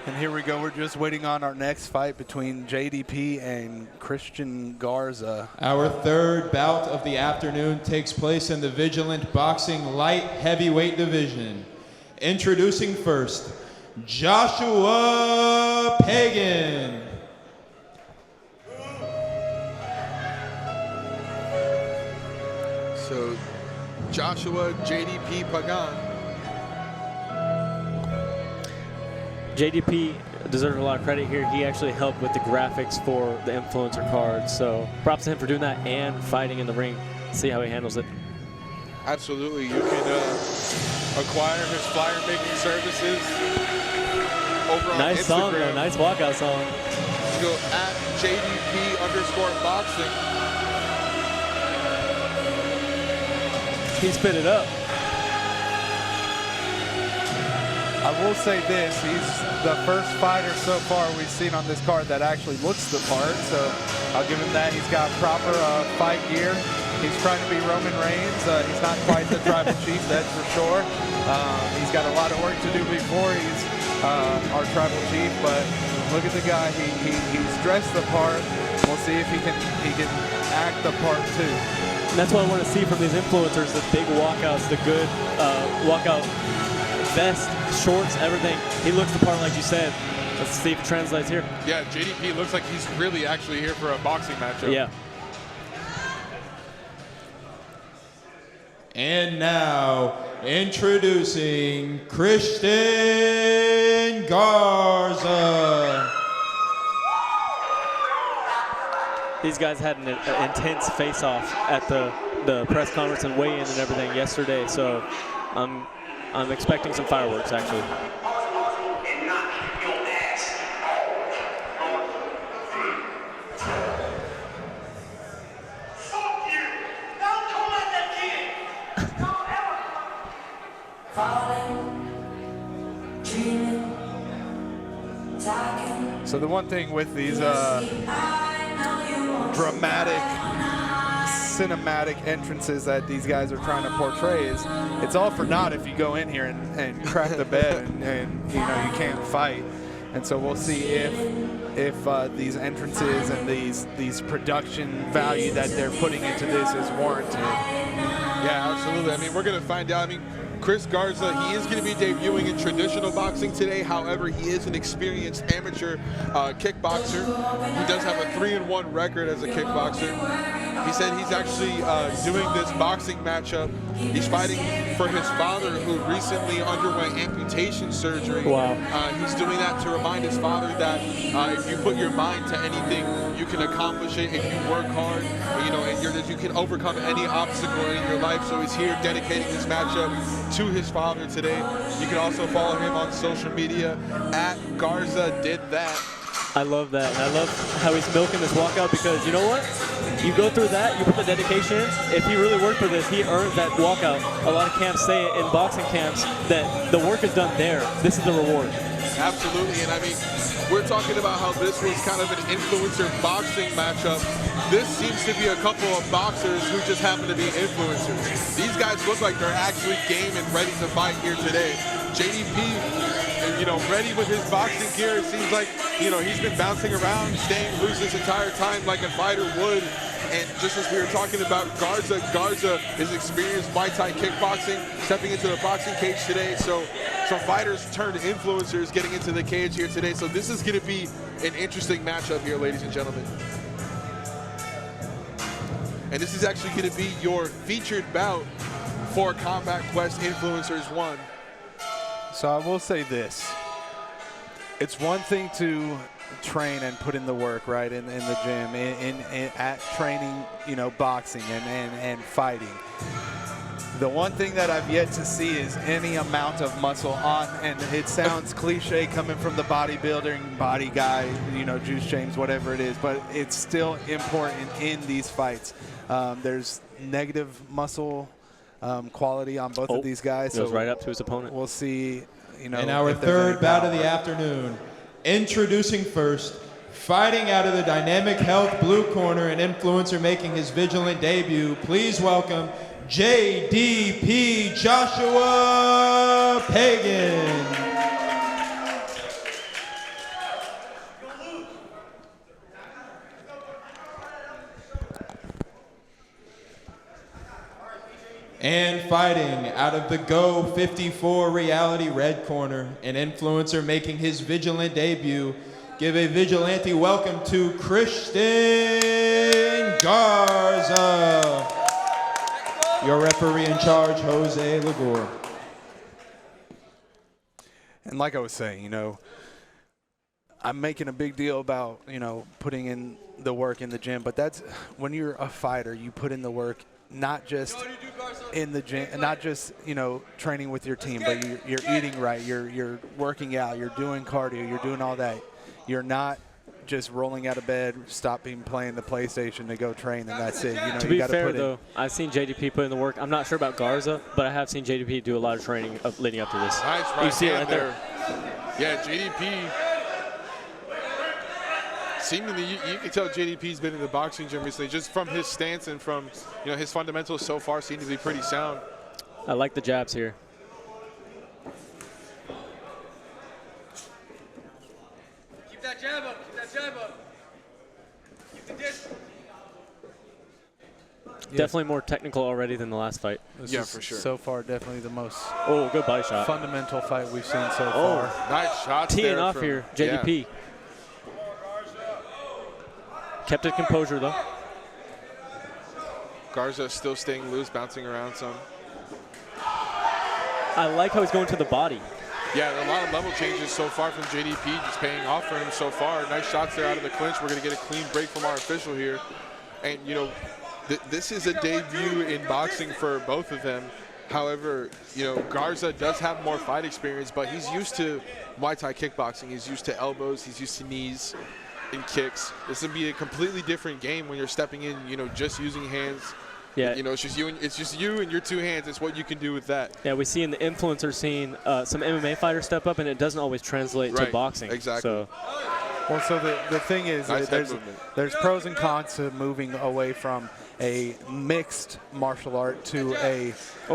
And here we go. We're just waiting on our next fight between JDP and Christian Garza. Our third bout of the afternoon takes place in the Vigilant Boxing Light Heavyweight Division. Introducing first, Joshua Pagan. So, Joshua JDP Pagan. JDP deserves a lot of credit here. He actually helped with the graphics for the influencer cards. So props to him for doing that and fighting in the ring. See how he handles it. Absolutely. You can acquire his flyer making services over on Nice Instagram. song, though. Nice walkout song. You go at JDP_boxing. He spit it up. I will say this, he's the first fighter so far we've seen on this card that actually looks the part, so I'll give him that. He's got proper fight gear. He's trying to be Roman Reigns. He's not quite the tribal chief, that's for sure. He's got a lot of work to do before he's our tribal chief, but look at the guy. He's dressed the part. We'll see if he can act the part too. And that's what I want to see from these influencers, the big walkouts, the good walkout vest, shorts, everything. He looks the part like you said. Let's see if it translates here. Yeah, JDP looks like he's really actually here for a boxing matchup. Yeah. And now, introducing Christian Garza. These guys had an intense face-off at the press conference and weigh-in and everything yesterday, so I'm expecting some fireworks, actually. So the one thing with these dramatic, cinematic entrances that these guys are trying to portray is it's all for naught if you go in here and crack the bed and you know you can't fight. And so we'll see if these entrances and these production value that they're putting into this is warranted. Yeah, absolutely. I mean, we're going to find out. I mean, Chris Garza, he is going to be debuting in traditional boxing today. However, he is an experienced amateur kickboxer. He does have a 3-1 record as a kickboxer. He said he's actually doing this boxing matchup. He's fighting for his father, who recently underwent amputation surgery. Wow. He's doing that to remind his father that if you put your mind to anything, you can accomplish it. If you work hard, you know, and you can overcome any obstacle in your life. So he's here dedicating this matchup to his father today. You can also follow him on social media at Garza Did That. I love that, and I love how he's milking this walkout because, you know what? You go through that, you put the dedication in. If he really worked for this, he earns that walkout. A lot of camps say it in boxing camps that the work is done there. This is the reward. Absolutely, and I mean, we're talking about how this was kind of an influencer boxing matchup. This seems to be a couple of boxers who just happen to be influencers. These guys look like they're actually game and ready to fight here today. JDP, you know, ready with his boxing gear. It seems like, you know, he's been bouncing around, staying loose this entire time like a fighter would. And just as we were talking about Garza is experienced Muay Thai kickboxing, stepping into the boxing cage today. So some fighters turned influencers getting into the cage here today. So this is going to be an interesting matchup here, ladies and gentlemen. And this is actually going to be your featured bout for Combat Quest Influencers 1. So I will say this. It's one thing to train and put in the work, right, in the gym, at training, you know, boxing and fighting. The one thing that I've yet to see is any amount of muscle on, and it sounds cliche coming from the bodybuilding body guy, you know, Juice James, whatever it is, but it's still important in these fights. There's negative muscle quality on both of these guys. Goes so right up to his opponent. We'll see, you know. In our third bout of the afternoon, introducing first, fighting out of the Dynamic Health blue corner, an influencer making his Vigilant debut. Please welcome JDP Joshua Pagan. And fighting out of the Go 54 Reality Red Corner, an influencer making his Vigilant debut. Give a Vigilante welcome to Christian Garza. Your referee in charge, Jose Ligor. And like I was saying, you know, I'm making a big deal about, you know, putting in the work in the gym, but that's when you're a fighter, you put in the work, not just in the gym, not just, you know, training with your team, but you're eating right, you're working out, you're doing cardio, you're doing all that. You're not just rolling out of bed, stopping playing the PlayStation to go train, and that's it. You know, to be fair, though, I've seen JDP put in the work. I'm not sure about Garza, but I have seen JDP do a lot of training leading up to this. Nice right you see it hand right there. Yeah, JDP. Seemingly, you can tell JDP's been in the boxing gym recently, just from his stance and from, you know, his fundamentals so far seem to be pretty sound. I like the jabs here. Keep that jab up. Keep that jab up. Keep the distance. Definitely more technical already than the last fight. This yeah, is for sure. So far, definitely the most good body shot. fundamental fight we've seen so far. Nice shots Teeing there off from, here, JDP. Yeah. Kept his composure, though. Garza still staying loose, bouncing around some. I like how he's going to the body. Yeah, a lot of level changes so far from JDP, just paying off for him so far. Nice shots there out of the clinch. We're going to get a clean break from our official here. And, you know, this is a debut in boxing for both of them. However, you know, Garza does have more fight experience, but he's used to Muay Thai kickboxing. He's used to elbows. He's used to knees and kicks. This would be a completely different game when you're stepping in, you know, just using hands. Yeah. You know, it's just you and your two hands. It's what you can do with that. Yeah, we see in the influencer scene some MMA fighters step up, and it doesn't always translate to boxing. Exactly. So. Well, so the thing is, Nice there's pros and cons to moving away from a mixed martial art to a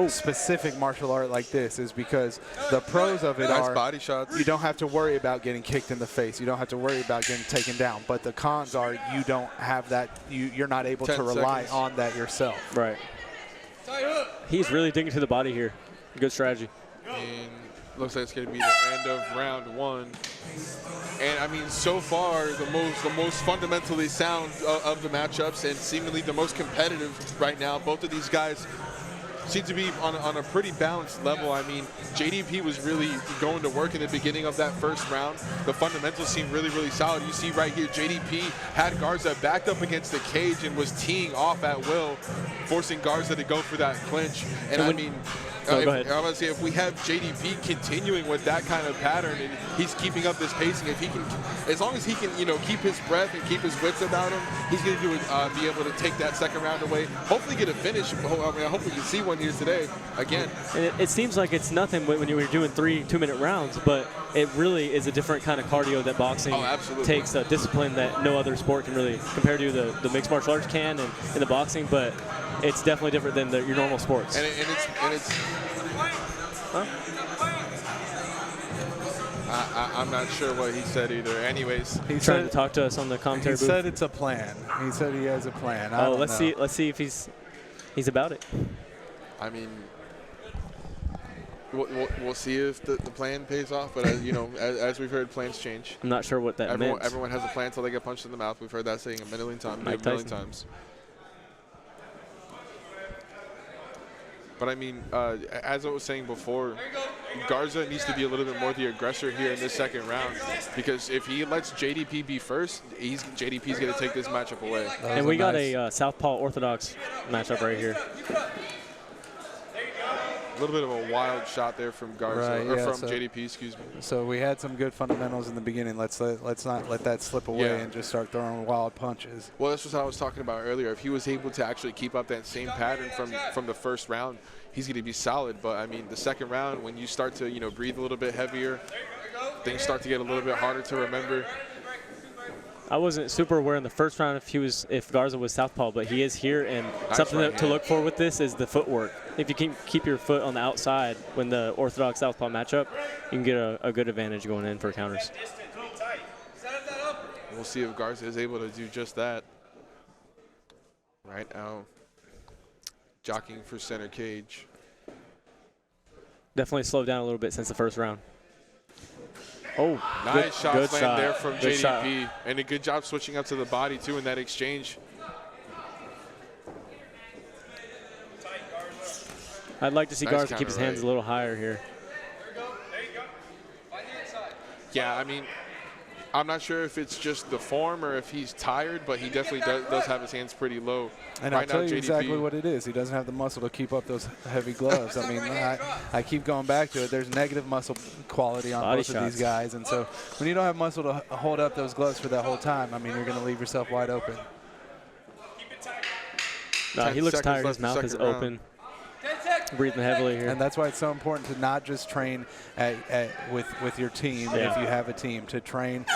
specific martial art like this, is because the pros of it are body shots. You don't have to worry about getting kicked in the face. You don't have to worry about getting taken down. But the cons are you don't have that. You're not able to rely on that yourself. Right. He's really digging to the body here. Good strategy. And looks like it's going to be the end of round one. And I mean, so far, the most fundamentally sound of the matchups, and seemingly the most competitive right now. Both of these guys seem to be on a pretty balanced level. I mean, JDP was really going to work in the beginning of that first round. The fundamentals seem really, really solid. You see right here, JDP had Garza backed up against the cage and was teeing off at will, forcing Garza to go for that clinch. And I mean, go ahead. I was say if we have JDP continuing with that kind of pattern and he's keeping up this pacing, if he can, as long as he can, you know, keep his breath and keep his wits about him, he's going to do it. Be able to take that second round away. Hopefully, get a finish. I mean, I hope we can see one here today again. And it seems like it's nothing when you were doing 3 2-minute rounds, but it really is a different kind of cardio that boxing takes, a discipline that no other sport can really compare to. The mixed martial arts can and in the boxing, but it's definitely different than your normal sports. And it's. Huh? I'm not sure what he said either. Anyways, He's trying to talk to us on the commentary booth. He said it's a plan. He said he has a plan. Let's see if he's about it. I mean, we'll see if the plan pays off. But you know, as we've heard, plans change. I'm not sure what that meant. Everyone has a plan until they get punched in the mouth. We've heard that saying a million times. But I mean, as I was saying before, Garza needs to be a little bit more the aggressor here in this second round, because if he lets JDP be first, JDP's going to take this matchup away. And we got a southpaw orthodox matchup right here. A little bit of a wild shot there from Garza, from JDP, excuse me. So we had some good fundamentals in the beginning. Let's not let that slip away and just start throwing wild punches. Well, this was what I was talking about earlier. If he was able to actually keep up that same pattern from the first round, he's going to be solid. But I mean, the second round, when you start to breathe a little bit heavier, things start to get a little bit harder to remember. I wasn't super aware in the first round if Garza was southpaw, but he is here, and something to look for with this is the footwork. If you can keep your foot on the outside when the orthodox southpaw matchup, you can get a good advantage going in for counters. We'll see if Garza is able to do just that right now. jockeying for center cage. Definitely slowed down a little bit since the first round. Oh, Nice shots shot. landed there from Good shot. JDP. And a good job switching up to the body, too, in that exchange. I'd like to see Nice Garza keep his counter hands right. a little higher here. Yeah, I mean, I'm not sure if it's just the form or if he's tired, but he definitely does have his hands pretty low. And I'll tell you exactly what it is. He doesn't have the muscle to keep up those heavy gloves. I mean, I keep going back to it. There's negative muscle quality on Body both of these guys. And so when you don't have muscle to hold up those gloves for that whole time, I mean, you're going to leave yourself wide open. No, he looks 10 seconds tired. left His in the mouth is second round. open. Breathing heavily here. And that's why it's so important to not just train with your team, Yeah. if you have a team, to train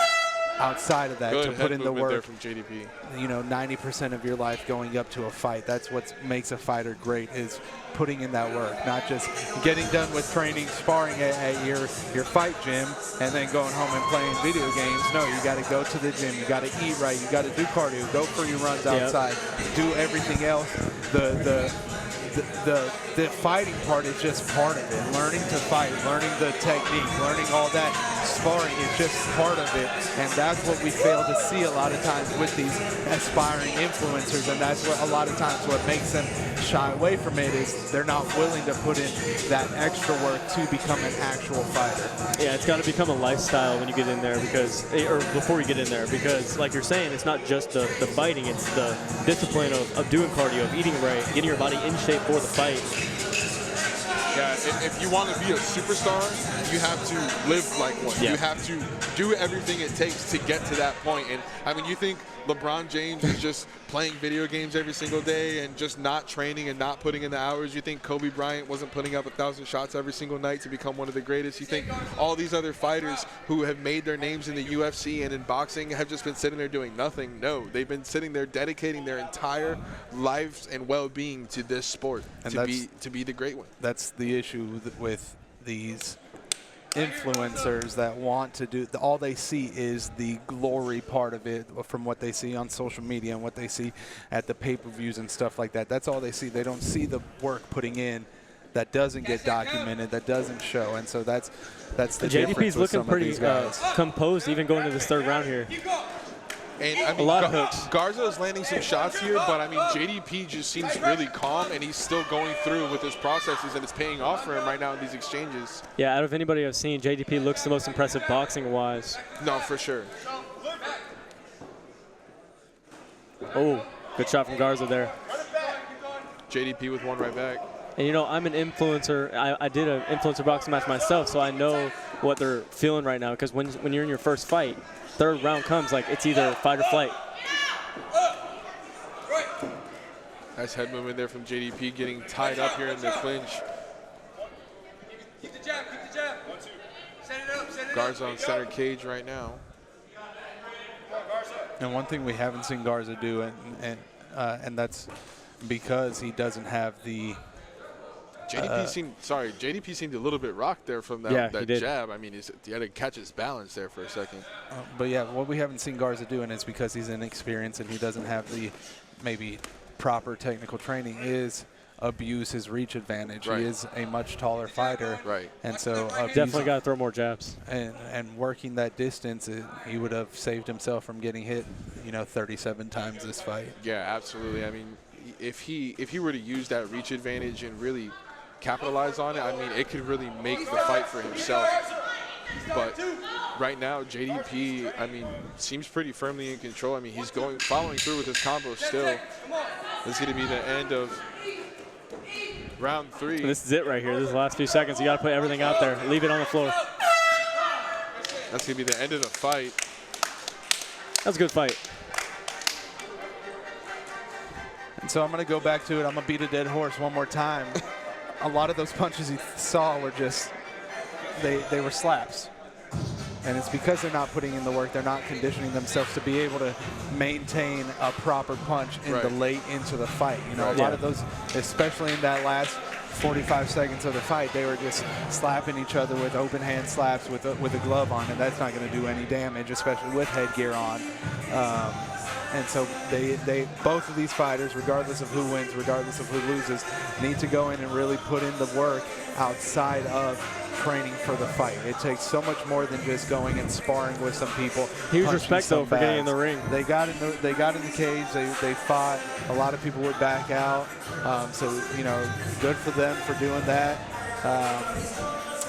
outside of that, Good to head put in the movement there work. from JDP. You know, 90% of your life going up to a fight. That's what makes a fighter great, is putting in that work, not just getting done with training, sparring at your fight gym, and then going home and playing video games. No, you got to go to the gym. You got to eat right. You got to do cardio. Go for your runs outside. Do everything else. The fighting part is just part of it. Learning to fight, learning the technique, learning all that. Sparring is just part of it, and that's what we fail to see a lot of times with these aspiring influencers, and that's what a lot of times what makes them shy away from it is they're not willing to put in that extra work to become an actual fighter. Yeah, it's got to become a lifestyle when you get in there, because, or before you get in there, because like you're saying, it's not just the fighting, it's the discipline of doing cardio, of eating right, getting your body in shape for the fight. Yeah, if you want to be a superstar, you have to live like one. Yeah. You have to do everything it takes to get to that point. And I mean, you think LeBron James is just playing video games every single day and just not training and not putting in the hours? You think Kobe Bryant wasn't putting up 1,000 shots every single night to become one of the greatest? You think all these other fighters who have made their names in the UFC and in boxing have just been sitting there doing nothing? No, they've been sitting there dedicating their entire lives and well-being to this sport, And to be the great one. That's the issue with these influencers that want to do, all they see is the glory part of it from what they see on social media and what they see at the pay-per-views and stuff like that. That's all they see. They don't see the work putting in that doesn't get documented, that doesn't show, and so that's the difference JDP's with looking some pretty of these guys. composed even going to this third round here. And I mean, A lot of hooks. Garza is landing some shots here, but I mean, JDP just seems really calm, and he's still going through with his processes, and it's paying off for him right now in these exchanges. Yeah, out of anybody I've seen, JDP looks the most impressive boxing-wise. No, for sure. Oh, good shot from Garza there. JDP with one right back. And, you know, I'm an influencer. I did an influencer boxing match myself, so I know what they're feeling right now, because when you're in your first fight, third round comes, like, it's either fight or flight. Nice head movement there from JDP, getting tied up here in the clinch. Keep the jab, keep the jab. Set it up, set it up. Garza on center cage right now. And one thing we haven't seen Garza do, and that's because he doesn't have the JDP seemed a little bit rocked there from that, Yeah, that he did. jab. I mean, he had to catch his balance there for a second. but yeah, what we haven't seen Garza do, and it's because he's inexperienced and he doesn't have the maybe proper technical training, is abuse his reach advantage. Right. He is a much taller fighter. Right. And so Definitely got to throw more jabs. and working that distance, he would have saved himself from getting hit, 37 times this fight. Yeah, absolutely. I mean, if he were to use that reach advantage and really capitalize on it, I mean, it could really make the fight for himself. But right now, JDP, I mean, seems pretty firmly in control. I mean, he's following through with his combo still. This is going to be the end of round 3. And this is it right here. This is the last few seconds. You got to put everything out there. Leave it on the floor. That's going to be the end of the fight. That's a good fight. And so I'm going to go back to it. I'm going to beat a dead horse one more time. A lot of those punches he saw were just, they were slaps. And it's because they're not putting in the work. They're not conditioning themselves to be able to maintain a proper punch in the late into the fight. A lot of those, especially in that last 45 seconds of the fight, they were just slapping each other with open hand slaps with a glove on, and that's not going to do any damage, especially with headgear on. And so both of these fighters, regardless of who wins, regardless of who loses, need to go in and really put in the work outside of training for the fight. It takes so much more than just going and sparring with some people. Huge respect though for getting in the ring. They got in the cage. They fought. A lot of people would back out. So good for them for doing that.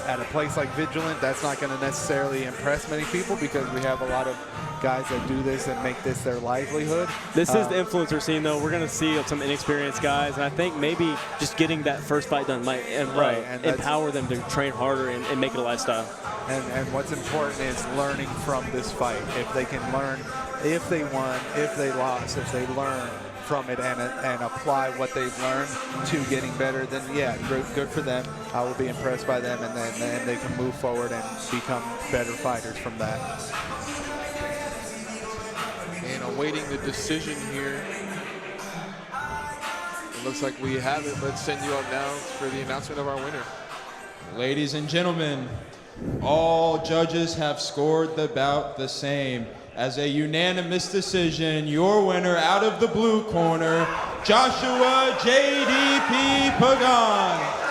At a place like Vigilant, that's not going to necessarily impress many people because we have a lot of guys that do this and make this their livelihood. This is the influencer scene, though. We're going to see some inexperienced guys, and I think maybe just getting that first fight done might empower them to train harder and make it a lifestyle. And what's important is learning from this fight. If they can learn, if they won, if they lost, if they learn from it and apply what they've learned to getting better, then yeah, good for them. I will be impressed by them, and then they can move forward and become better fighters from that. And awaiting the decision here. It looks like we have it. Let's send you up now for the announcement of our winner. Ladies and gentlemen, all judges have scored the bout the same. As a unanimous decision, your winner out of the blue corner, Joshua JDP Pagan.